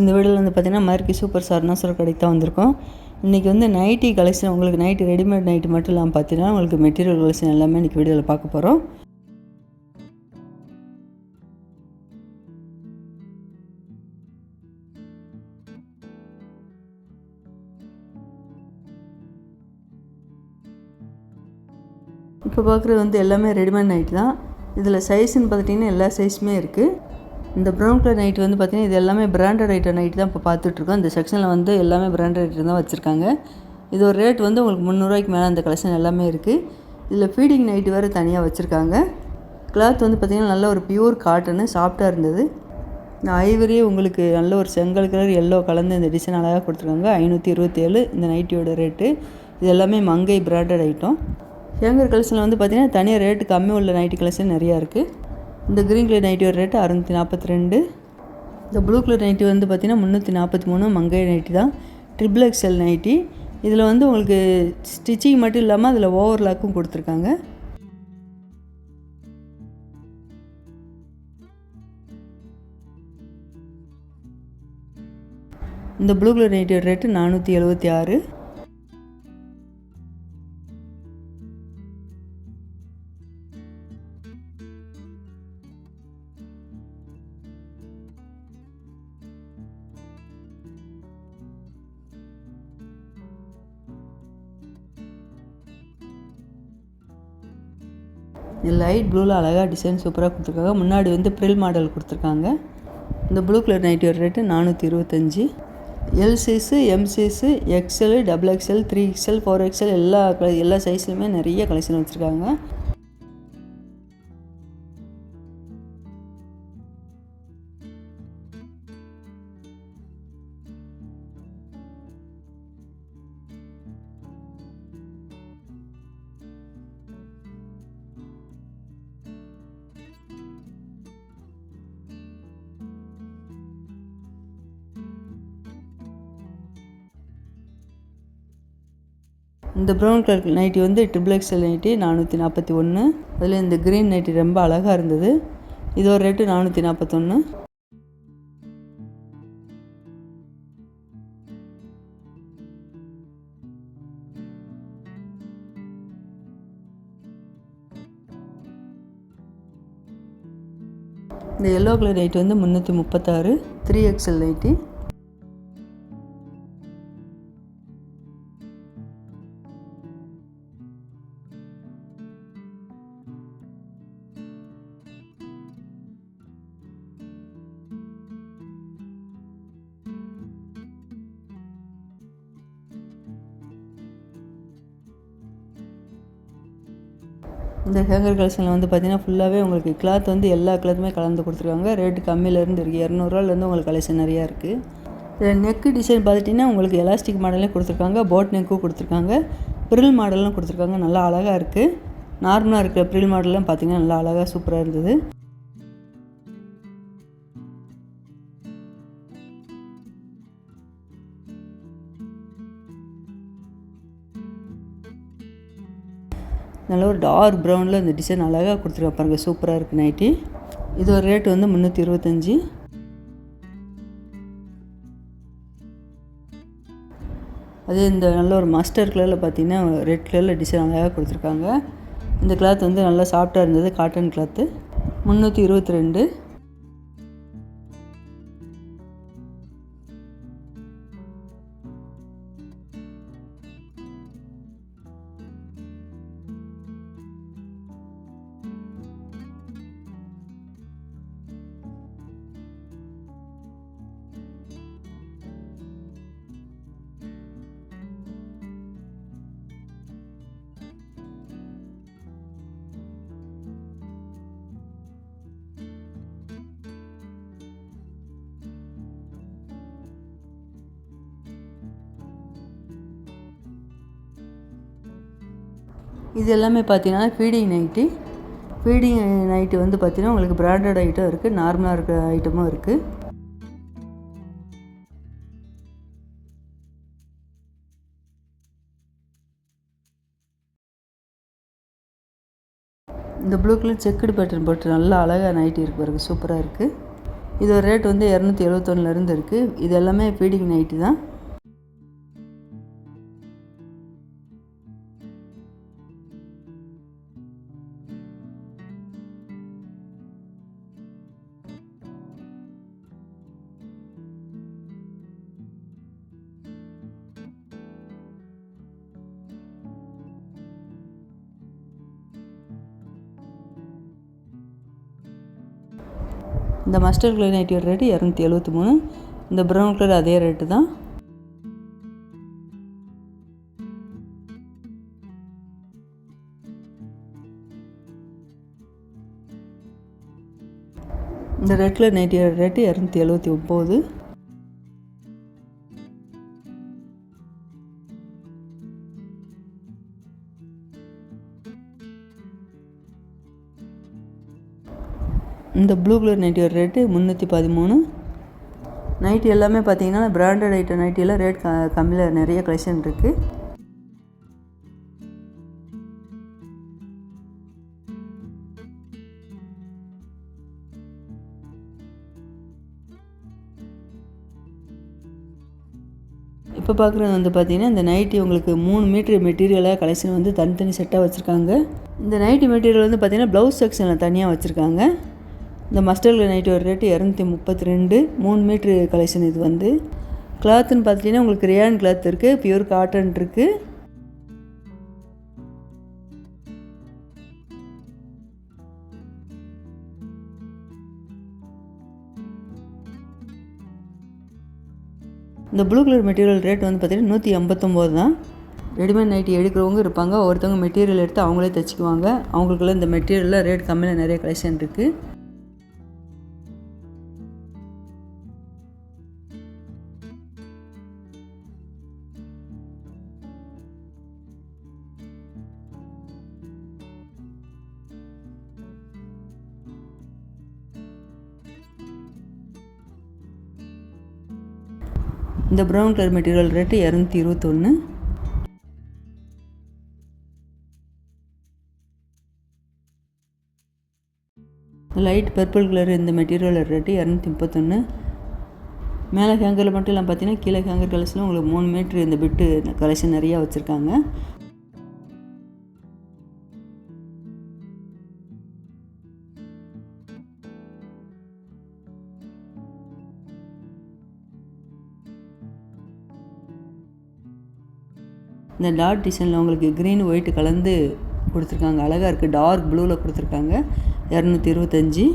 இந்த வீடியோவில் வந்து பார்த்திங்கன்னா மர்க்கி சூப்பர் சரணாசுர கடைக்கு தான் வந்திருக்கோம். இன்றைக்கி வந்து நைட்டி கலெக்ஷன், உங்களுக்கு நைட்டி ரெடிமேட் நைட்டி மட்டும் இல்லாமல் பார்த்தீங்கன்னா உங்களுக்கு மெட்டீரியல் கலெக்ஷன் எல்லாமே இன்றைக்கி வீடியோவில் பார்க்க போகிறோம். இப்போ பார்க்குறது வந்து எல்லாமே ரெடிமேட் நைட்டி தான். இதில் சைஸ்ன்னு பார்த்துட்டிங்கன்னா எல்லா சைஸுமே இருக்குது. இந்த ப்ரௌன் கலர் நைட் வந்து பார்த்திங்கன்னா இது எல்லாமே பிராண்டட் ஐட்டம் நைட் தான் இப்போ பார்த்துட்ருக்கோம். இந்த செக்ஷனில் வந்து எல்லாமே பிராண்டட் ஐட்டம் தான் வச்சுருக்காங்க. இது ஒரு ரேட் வந்து உங்களுக்கு 300 மேலே அந்த கலெக்ஷன் எல்லாமே இருக்குது. இதில் ஃபீடிங் நைட்டு வேறு தனியாக வச்சுருக்காங்க. கிளாத் வந்து பார்த்திங்கன்னா நல்ல ஒரு பியூர் காட்டனு, சாஃப்டாக இருந்தது. இந்த ஐவரியே உங்களுக்கு நல்ல ஒரு செங்கல் கலர் எல்லோ கலந்து இந்த டிசைன் அழகாக கொடுத்துருக்காங்க. 527 இந்த நைட்டியோட ரேட்டு. இது எல்லாமே மங்கை பிராண்டட் ஐட்டம். ஹேங்கர் கலெக்ஷனில் வந்து பார்த்திங்கன்னா தனியாக ரேட்டு கம்மி உள்ள நைட்டி கலெக்ஷன் நிறையா இருக்குது. இந்த க்ரீன் கலர் நைட்டியோட ரேட்டு 642. இந்த ப்ளூ கலர் நைட்டி வந்து பார்த்திங்கன்னா 343 மங்கை நைட்டி தான். Triple XL nighty. இதில் வந்து உங்களுக்கு ஸ்டிச்சிங் மட்டும் இல்லாமல் அதில் ஓவர்லாக்கும் கொடுத்துருக்காங்க. இந்த ப்ளூ கலர் நைட்டியோட ரேட்டு 476. லைட் ப்ளூவில் அழகாக டிசைன் சூப்பராக கொடுத்துருக்காங்க. முன்னாடி வந்து ப்ரில் மாடல் கொடுத்துருக்காங்க. இந்த ப்ளூ கலர் நைட்டியோட rate 425. L size, M size, XL, double XL, 3XL, 4XL எல்லா சைஸ்லையுமே நிறைய கலெக்ஷன் வச்சுருக்காங்க. இந்த ப்ரௌன் கலர் நைட்டி வந்து ட்ரிபிள் எக்ஸ்எல் நைட்டி 441. அதில் இந்த க்ரீன் நைட்டி ரொம்ப அழகாக இருந்தது. இதோட ரேட்டு 441. இந்த எல்லோ கலர் நைட்டி வந்து 336 3XL நைட்டி. இந்த ஹேங்கர் கலெக்ஷனில் வந்து பார்த்திங்கன்னா ஃபுல்லாகவே உங்களுக்கு கிளாத் வந்து எல்லா கிளாத்துமே கலந்து கொடுத்துருக்காங்க. ரேட்டு கம்மியிலேருந்து இருக்குது. 200 உங்களுக்கு கலெக்ஷன் நிறையா இருக்குது. இதில் நெக்கு டிசைன் பார்த்துட்டிங்கன்னா உங்களுக்கு எலாஸ்டிக் மாடலே கொடுத்துருக்காங்க. போட் நெக்கும் கொடுத்துருக்காங்க. ப்ரில் மாடலும் கொடுத்துருக்காங்க. நல்லா அழகாக இருக்குது. நார்மலாக இருக்கிற ப்ரில் மாடல்லாம் பார்த்திங்கன்னா நல்லா அழகாக சூப்பராக இருந்தது. நல்ல ஒரு டார்க் ப்ரௌனில் இந்த டிசைன் அழகாக கொடுத்துருக்கா பாருங்கள். சூப்பராக இருக்குது நைட்டி. இது ஒரு ரேட்டு வந்து 325. அதே இந்த நல்ல ஒரு மஸ்டர்ட் கலரில் பார்த்திங்கன்னா ரெட் கலரில் டிசைன் அழகாக கொடுத்துருக்காங்க. இந்த கிளாத் வந்து நல்லா சாஃப்டாக இருந்தது. Cotton cloth. 322. இது எல்லாமே பார்த்தீங்கன்னா ஃபீடிங் நைட்டி. ஃபீடிங் நைட்டி வந்து பார்த்திங்கன்னா உங்களுக்கு பிராண்டட் ஐட்டம் இருக்குது, நார்மலாக இருக்கிற ஐட்டமும் இருக்குது. இந்த ப்ளூ கலர் செக்குடு பேட்டர்ன் போட்டு நல்லா அழகாக நைட்டி இருக்கு பாருங்க, சூப்பராக இருக்குது. இதோட ரேட் வந்து 271 இருக்குது. இது எல்லாமே ஃபீடிங் நைட்டி தான். இந்த மஸ்டர்ட் கலர் நைட்டியோட ரேட்டு 273. இந்த ப்ரௌன் கலர் அதே ரேட்டு தான். இந்த ரெட் கலர் நைட்டியோட ரேட்டு 279. இந்த ப்ளூ கலர் நைட்டியோட ரேட்டு 313. நைட்டி எல்லாமே பார்த்தீங்கன்னா பிராண்டட் ஐட்டம் நைட்டியில் ரேட் கம்மியில் நிறைய கலெக்ஷன் இருக்குது. இப்போ பார்க்குறது வந்து பார்த்திங்கன்னா இந்த நைட்டி உங்களுக்கு 3 மீட்டர் மெட்டீரியலாக கலெக்ஷன் வந்து தனித்தனி செட்டாக வச்சுருக்காங்க. இந்த நைட்டி மெட்டீரியல் வந்து பார்த்திங்கன்னா ப்ளவுஸ் செக்ஷனில் தனியாக வச்சுருக்காங்க. இந்த மஸ்டர்ட் கலர் நைட்டியோட ரேட்டு 232. 3 metre collection. இது வந்து கிளாத்துன்னு பார்த்துட்டிங்கன்னா உங்களுக்கு ரேயான் கிளாத் இருக்குது, பியூர் காட்டன் இருக்குது. இந்த ப்ளூ கலர் மெட்டீரியல் ரேட் வந்து பார்த்திங்கன்னா 189 தான். ரெடிமேட் நைட்டி எடுக்கிறவங்க இருப்பாங்க, ஒருத்தவங்க மெட்டீரியல் எடுத்து அவங்களே தைச்சிக்குவாங்க. அவங்களுக்குள்ள இந்த மெட்டீரியலில் ரேட் கம்மியில் நிறைய கலெக்ஷன் இருக்குது. இந்த brown colour material rate 221. Light purple colour இந்த மெட்டீரியல் ரேட்டு 231. மேலே ஹேங்கரில் மட்டும் இல்லாமல் பார்த்தீங்கன்னா கீழே ஹேங்கர் கலெக்ஷனில் உங்களுக்கு 3 மீட்ரு இந்த பிட்டு கலெக்ஷன் நிறையா வச்சுருக்காங்க. இந்த டாட் டிசைனில் உங்களுக்கு க்ரீன் ஒயிட் கலந்து கொடுத்துருக்காங்க. அழகாக இருக்குது. டார்க் ப்ளூவில் கொடுத்துருக்காங்க. 225.